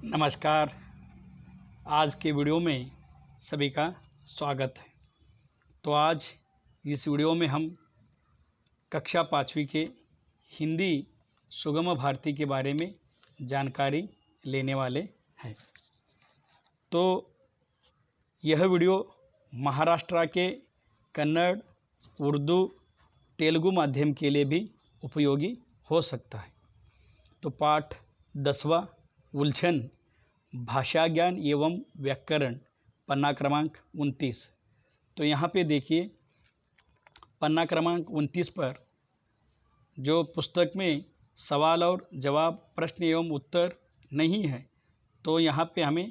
नमस्कार। आज के वीडियो में सभी का स्वागत है। तो आज इस वीडियो में हम कक्षा 5वीं के हिंदी सुगम भारती के बारे में जानकारी लेने वाले हैं। तो यह वीडियो महाराष्ट्र के कन्नड़, उर्दू, तेलुगु माध्यम के लिए भी उपयोगी हो सकता है। तो पाठ 10वां उलझन भाषा ज्ञान एवं व्याकरण, पन्ना क्रमांक 29। तो यहाँ पे देखिए पन्ना क्रमांक 29 पर जो पुस्तक में सवाल और जवाब, प्रश्न एवं उत्तर नहीं है, तो यहाँ पे हमें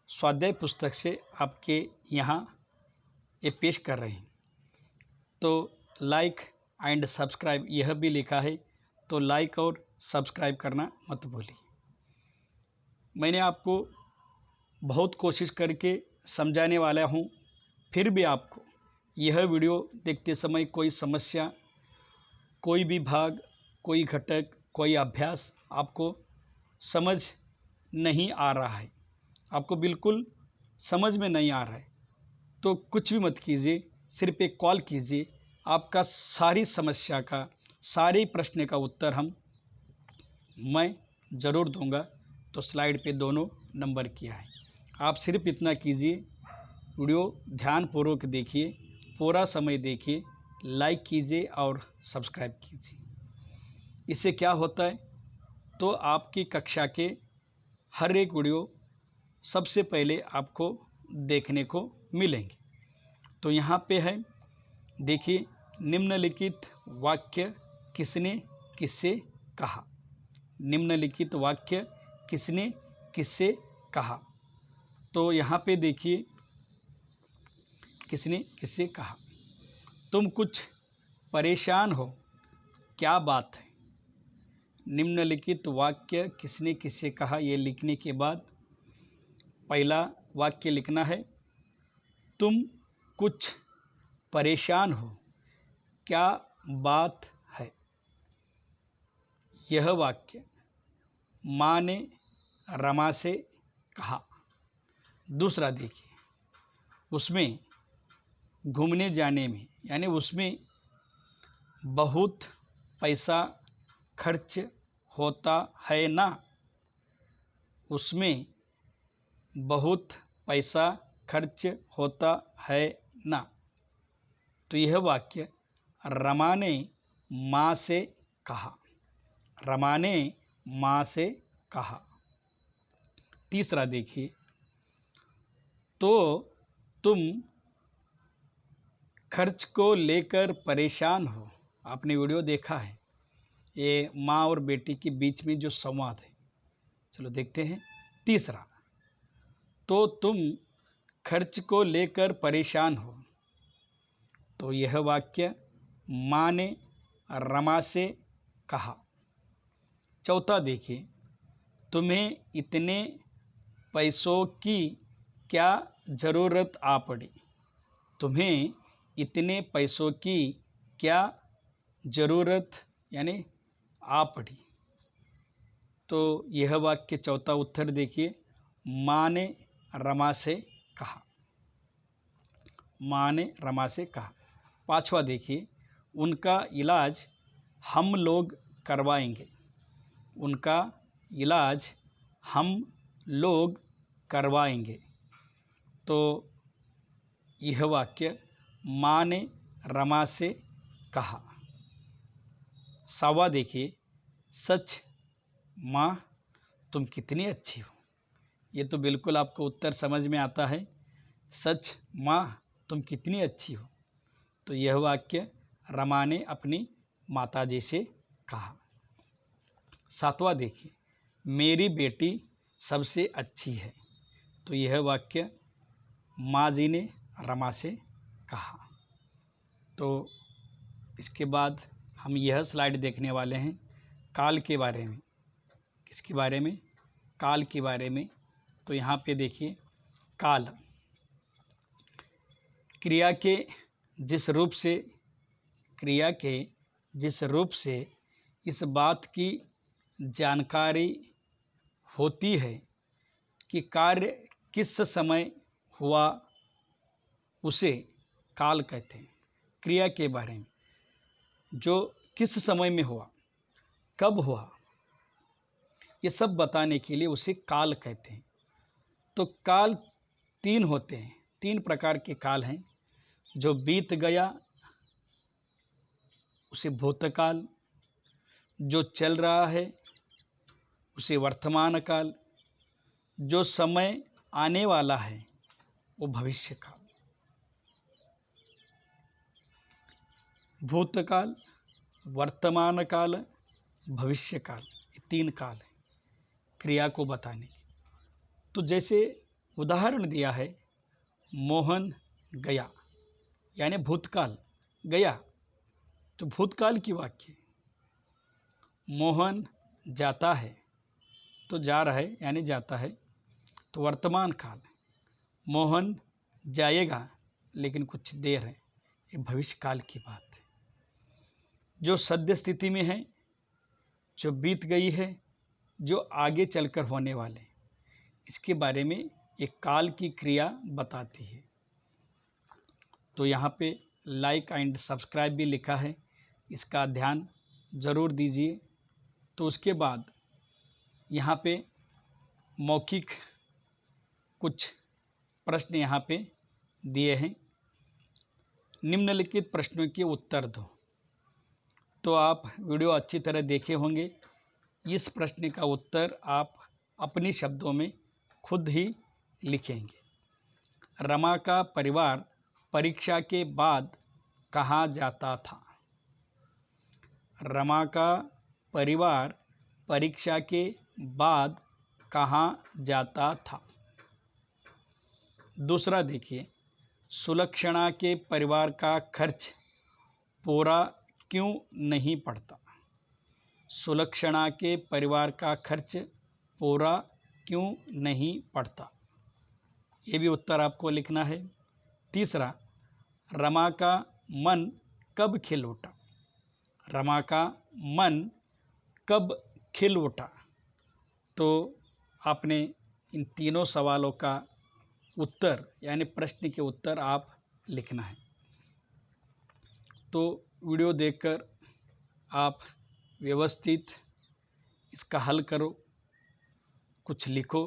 स्वाध्याय पुस्तक से आपके यहाँ ये पेश कर रहे हैं। तो लाइक एंड सब्सक्राइब यह भी लिखा है, तो लाइक और सब्सक्राइब करना मत भूलिए। मैंने आपको बहुत कोशिश करके समझाने वाला हूँ, फिर भी आपको यह वीडियो देखते समय कोई समस्या, कोई भी भाग, कोई घटक, कोई अभ्यास आपको समझ नहीं आ रहा है, आपको बिल्कुल समझ में नहीं आ रहा है, तो कुछ भी मत कीजिए, सिर्फ एक कॉल कीजिए। आपका सारी समस्या का, सारे प्रश्न का उत्तर मैं ज़रूर दूंगा। तो स्लाइड पे दोनों नंबर किया है, आप सिर्फ इतना कीजिए, वीडियो ध्यानपूर्वक देखिए, पूरा समय देखिए, लाइक कीजिए और सब्सक्राइब कीजिए। इससे क्या होता है, तो आपकी कक्षा के हर एक वीडियो सबसे पहले आपको देखने को मिलेंगे। तो यहाँ पे है, देखिए, निम्नलिखित वाक्य किसने किससे कहा। निम्नलिखित वाक्य किसने किससे कहा। तो यहाँ पे देखिए किसने किससे कहा। तुम कुछ परेशान हो, क्या बात है। निम्नलिखित वाक्य किसने किससे कहा, ये लिखने के बाद पहला वाक्य लिखना है, तुम कुछ परेशान हो, क्या बात है। यह वाक्य माँ ने रमा से कहा। दूसरा देखिए, उसमें घूमने जाने में, यानी उसमें बहुत पैसा खर्च होता है ना। उसमें बहुत पैसा खर्च होता है ना। तो यह वाक्य रमा ने माँ से कहा। रमा ने माँ से कहा। तीसरा देखिए, तो तुम खर्च को लेकर परेशान हो। आपने वीडियो देखा है, ये माँ और बेटी के बीच में जो संवाद है। चलो देखते हैं। तीसरा, तो तुम खर्च को लेकर परेशान हो। तो यह वाक्य माँ ने रमा से कहा। चौथा देखिए, तुम्हें इतने पैसों की क्या ज़रूरत आ पड़ी। तुम्हें इतने पैसों की क्या ज़रूरत यानी आ पड़ी। तो यह वाक्य चौथा उत्तर देखिए, माँ ने रमा से कहा। माँ ने रमा से कहा। पांचवा देखिए, उनका इलाज हम लोग करवाएंगे। उनका इलाज हम लोग करवाएंगे। तो यह वाक्य माँ ने रमा से कहा। सावा देखिए, सच माँ तुम कितनी अच्छी हो। ये तो बिल्कुल आपको उत्तर समझ में आता है, सच माँ तुम कितनी अच्छी हो। तो यह वाक्य रमा ने अपनी माताजी से कहा। सातवां देखिए, मेरी बेटी सबसे अच्छी है। तो यह वाक्य माँ जी ने रमा से कहा। तो इसके बाद हम यह स्लाइड देखने वाले हैं काल के बारे में। किसके बारे में? काल के बारे में। तो यहाँ पे देखिए, काल क्रिया के जिस रूप से इस बात की जानकारी होती है कि कार्य किस समय हुआ उसे काल कहते हैं। क्रिया के बारे में जो किस समय में हुआ, कब हुआ, ये सब बताने के लिए उसे काल कहते हैं। तो काल 3 होते हैं, 3 प्रकार के काल हैं। जो बीत गया उसे भूतकाल, जो चल रहा है उसे वर्तमान काल, जो समय आने वाला है वो भविष्य काल। भूतकाल, वर्तमान काल, भविष्य काल, ये 3 काल हैं क्रिया को बताने के। तो जैसे उदाहरण दिया है, मोहन गया, यानी भूतकाल गया, तो भूतकाल की वाक्य। मोहन जाता है, तो जा रहा है यानी जाता है, तो वर्तमान काल है। मोहन जाएगा लेकिन कुछ देर है, ये भविष्य काल की बात है। जो सद्य स्थिति में है, जो बीत गई है, जो आगे चलकर होने वाले, इसके बारे में एक काल की क्रिया बताती है। तो यहाँ पे लाइक एंड सब्सक्राइब भी लिखा है, इसका ध्यान ज़रूर दीजिए। तो उसके बाद यहाँ पे मौखिक कुछ प्रश्न यहाँ पे दिए हैं। निम्नलिखित प्रश्नों के उत्तर दो। तो आप वीडियो अच्छी तरह देखे होंगे। इस प्रश्न का उत्तर आप अपने शब्दों में खुद ही लिखेंगे। रमा का परिवार परीक्षा के बाद कहाँ जाता था? रमा का परिवार परीक्षा के बाद कहाँ जाता था? दूसरा देखिए, सुलक्षणा के परिवार का खर्च पूरा क्यों नहीं पड़ता? सुलक्षणा के परिवार का खर्च पूरा क्यों नहीं पड़ता? ये भी उत्तर आपको लिखना है। तीसरा, रमा का मन कब खिल उठा? रमा का मन कब खिल उठा? तो आपने इन तीनों सवालों का उत्तर यानी प्रश्न के उत्तर आप लिखना है। तो वीडियो देखकर आप व्यवस्थित इसका हल करो, कुछ लिखो,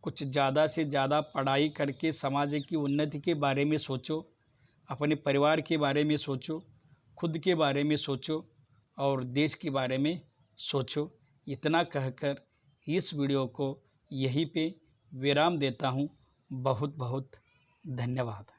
कुछ ज़्यादा से ज़्यादा पढ़ाई करके समाज की उन्नति के बारे में सोचो, अपने परिवार के बारे में सोचो, खुद के बारे में सोचो और देश के बारे में सोचो। इतना कहकर इस वीडियो को यहीं पे विराम देता हूँ। बहुत बहुत धन्यवाद।